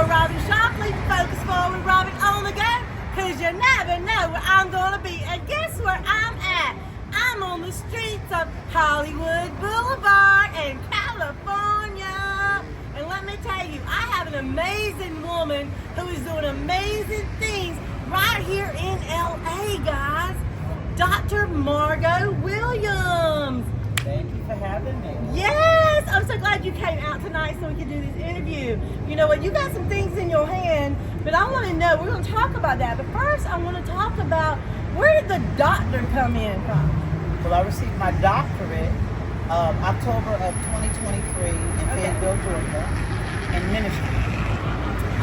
for Robin Shockley, Focus Forward, Robin on the go, cause you never know where I'm gonna be. And guess where I'm at? I'm on the streets of Hollywood Blvd in California. And let me tell you, I have an amazing woman who is doing amazing things right here in LA, guys. Dr. Margo Williams. Thank you for having me. Yes, I'm so glad you came out tonight so we could do this interview. You know what, you got some things in your hand, but I want to know, we're going to talk about that. But first, I want to talk about, where did the doctor come in from? Well, I received my doctorate October of 2023 in Fayetteville, Georgia, in ministry.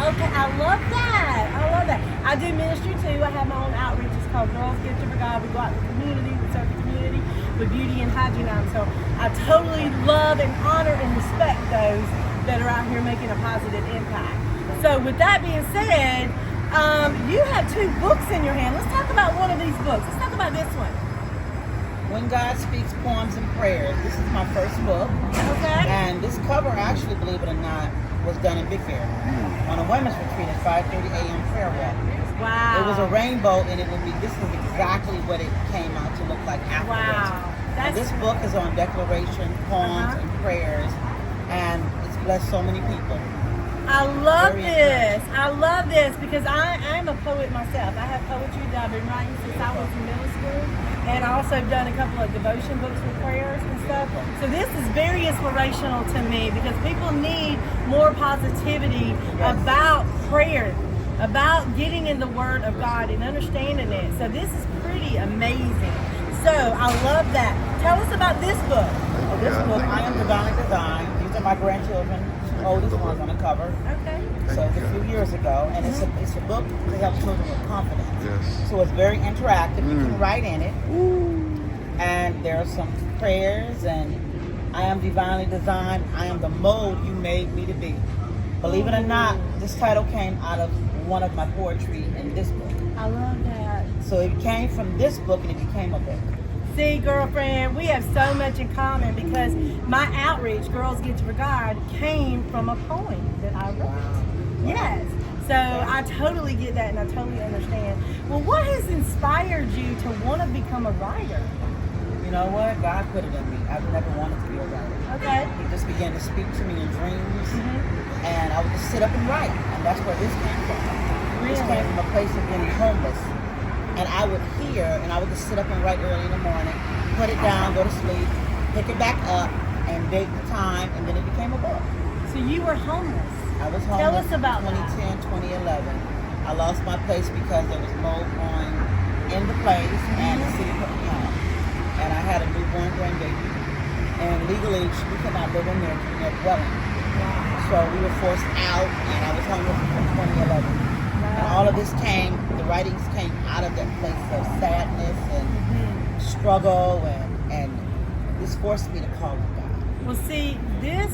Okay, I love that. I love that. I do ministry too. I have my own outreach. It's called Girls Gifted for God. We go out in the community, we serve the community with beauty and hygiene items. So I totally love and honor and respect those that are out here making a positive impact. So with that being said, you have 2 books in your hand. Let's talk about one of these books. Let's talk about this one. When God Speaks, Poems and Prayers. This is my first book. Okay. And this cover, actually, believe it or not, was done in Big Bear on a women's retreat at 5:30 a.m. prayer walk. Wow. It was a rainbow, and this is exactly what it came out to look like afterwards. Wow. This book is on declaration, poems, and prayers, and it's blessed so many people. I love this. I love this because I'm a poet myself. I have poetry that I've been writing since I was in middle school. And I also have done a couple of devotion books with prayers and stuff. So this is very inspirational to me because people need more positivity about prayer, about getting in the Word of God and understanding it. So this is pretty amazing. So I love that. Tell us about this book. This book, I Am Divinely Designed. These are my grandchildren. The oldest one's on the cover. Okay. So it's a few years ago, and it's a book to help children with confidence. Yes. So it's very interactive. You can write in it. And there are some prayers, and I am divinely designed. I am the mold you made me to be. Believe it or not, this title came out of one of my poetry in this book. I love that. So it came from this book, and it became a book. See, girlfriend, we have so much in common because my outreach, Girls Gifted for God, came from a poem that I wrote. Wow. Yes. So I totally get that and I totally understand. Well, what has inspired you to want to become a writer? You know what? God put it in me. I've never wanted to be a writer. Okay. He just began to speak to me in dreams, and I would just sit up and write, and that's where this came from. This came from a place of being homeless. And I would hear, and I would just sit up and write early in the morning, put it down, go to sleep, pick it back up, and date the time, and then it became a book. So you were homeless. I was homeless. Tell us about 2010, 2011. I lost my place because there was mold growing in the place, and the city put me on. And I had a newborn grandbaby, and legally we could not live in their dwelling. So we were forced out, and I was homeless from 2011. And all of this came, the writings came out of that place of sadness and struggle, and this forced me to call on God. Well, see, this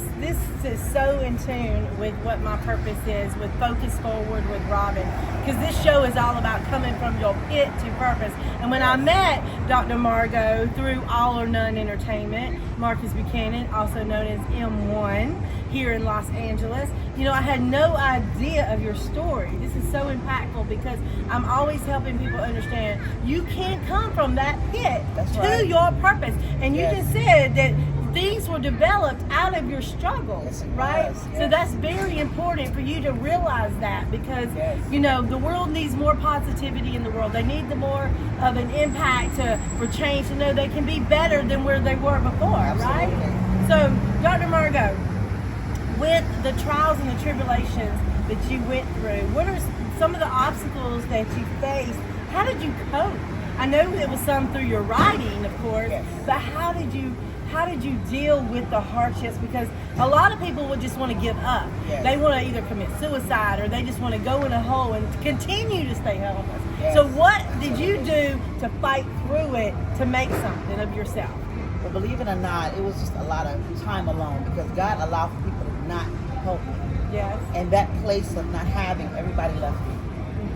is so in tune with what my purpose is with Focus Forward with Robin, because this show is all about coming from your pit to purpose. And when I met Dr. Margo through All or None Entertainment, Marcus Buchanan, also known as M1, here in Los Angeles, you know, I had no idea of your story. This is so impactful because I'm always helping people understand you can't come from that pit to your purpose. And you just said that things were developed out of your struggles, right? So that's very important for you to realize that because, you know, the world needs more positivity in the world. They need the more of an impact for change to know they can be better than where they were before, right? So, Dr. Margo, with the trials and the tribulations that you went through, what are some of the obstacles that you faced? How did you cope? I know it was some through your writing, of course, but how did you deal with the hardships? Because a lot of people would just want to give up. They want to either commit suicide or they just want to go in a hole and continue to stay homeless. So what did you do to fight through it to make something of yourself? But believe it or not, it was just a lot of time alone because God allowed for people to not help me. Yes. And that place of not having, everybody left me.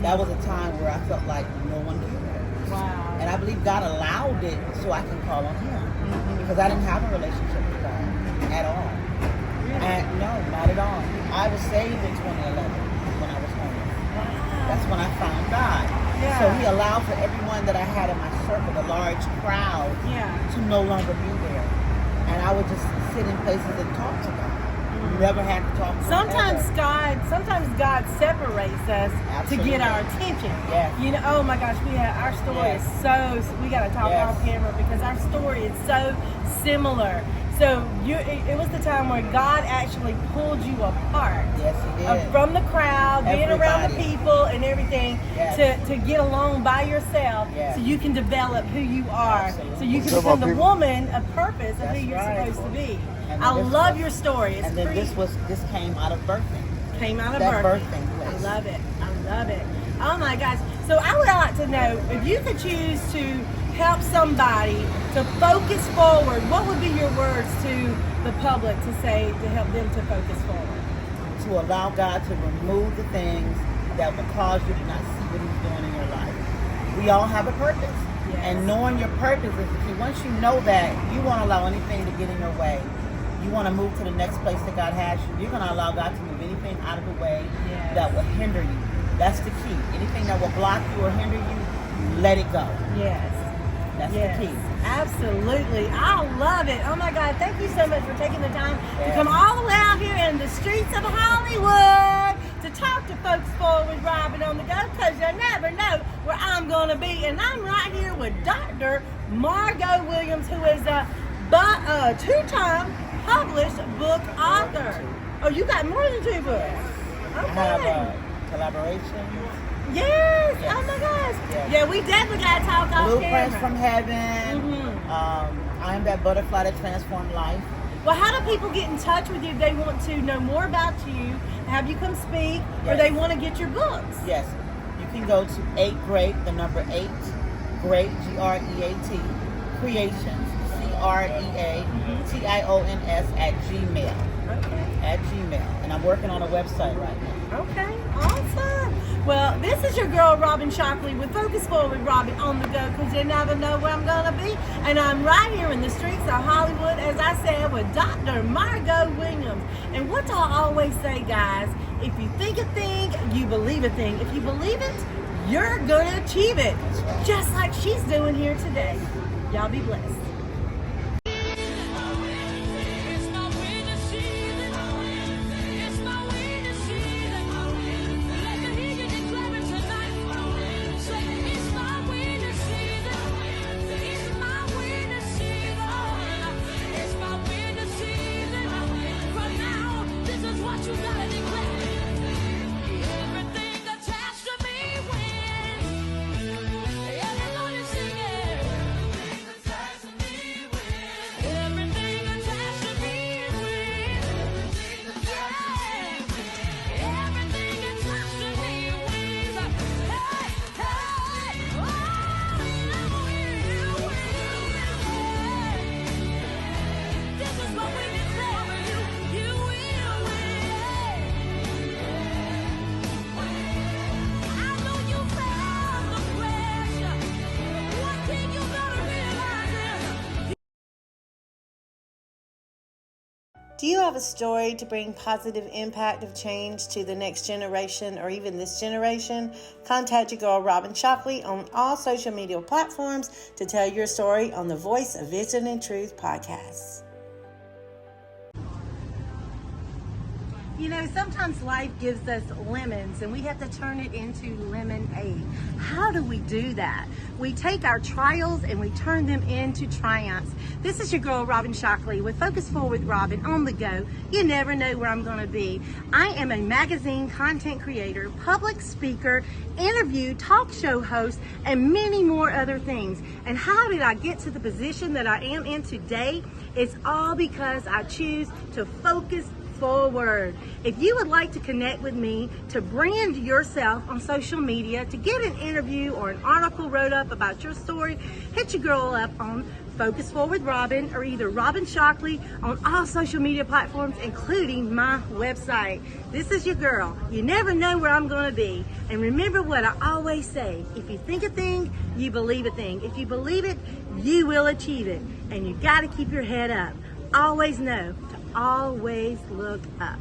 That was a time where I felt like no one cared. Wow. And I believe God allowed it so I can call on Him. Because I didn't have a relationship with God at all. Really? And no, not at all. I was saved in 2011. That's when I found God. Yeah. So he allowed for everyone that I had in my circle, the large crowd, to no longer be there. And I would just sit in places and talk to God. Never had to talk to him. Sometimes God separates us to get our attention. Yes. You know, oh my gosh, our story is we got to talk off camera because our story is so similar. So it was the time where God actually pulled you apart. Yes, he did. From the crowd, being around the people and everything, to get along by yourself, so you can develop who you are, so you can become the woman of purpose of who you're supposed to be. I love your story. It's this came out of birthing. Came out of that birthing. place. I love it. I love it. Oh my gosh. So I would like to know, if you could choose to help somebody to focus forward, what would be your words to the public to say to help them to focus forward? To allow God to remove the things that will cause you to not see what he's doing in your life. We all have a purpose. Yes. And knowing your purpose is the key. Once you know that, you won't allow anything to get in your way. You want to move to the next place that God has you. You're going to allow God to move anything out of the way that will hinder you. That's the key. Anything that will block you or hinder you, let it go. Yes. That's the key. Absolutely. I love it. Oh my God. Thank you so much for taking the time to come all the way out here in the streets of Hollywood to talk to folks forward, Robin on the go, because you never know where I'm going to be. And I'm right here with Dr. Margo Williams, who is a two-time published book author. Oh, you got more than 2 books. Okay. I have collaborations. Yes. Oh my gosh. Yes. Yeah, we definitely got to talk off Blueprints camera. from Heaven. I am that butterfly that transformed life. Well, how do people get in touch with you if they want to know more about you, have you come speak, or they want to get your books? Yes. You can go to 8 Great, the number 8, Great, G-R-E-A-T, Creations, C-R-E-A-T-I-O-N-S @gmail. Okay. @gmail. And I'm working on a website right now. Okay, awesome. Well, this is your girl, Robin Shockley, with Focus Forward Robin on the go, because you never know where I'm going to be. And I'm right here in the streets of Hollywood, as I said, with Dr. Margo Williams. And what do I always say, guys? If you think a thing, you believe a thing. If you believe it, you're going to achieve it. Just like she's doing here today. Y'all be blessed. Do you have a story to bring positive impact of change to the next generation or even this generation? Contact your girl Robin Shockley on all social media platforms to tell your story on the Voice of Vision and Truth podcast. You know, sometimes life gives us lemons and we have to turn it into lemonade. How do we do that? We take our trials and we turn them into triumphs. This is your girl, Robin Shockley, with Focus Forward Robin on the go. You never know where I'm going to be. I am a magazine content creator, public speaker, interview, talk show host, and many more other things. And how did I get to the position that I am in today? It's all because I choose to focus forward. If you would like to connect with me, to brand yourself on social media, to get an interview or an article wrote up about your story, hit your girl up on Focus Forward Robin or either Robin Shockley on all social media platforms, including my website. This is your girl. You never know where I'm going to be. And remember what I always say, if you think a thing, you believe a thing. If you believe it, you will achieve it. And you got to keep your head up. Always know to always look up.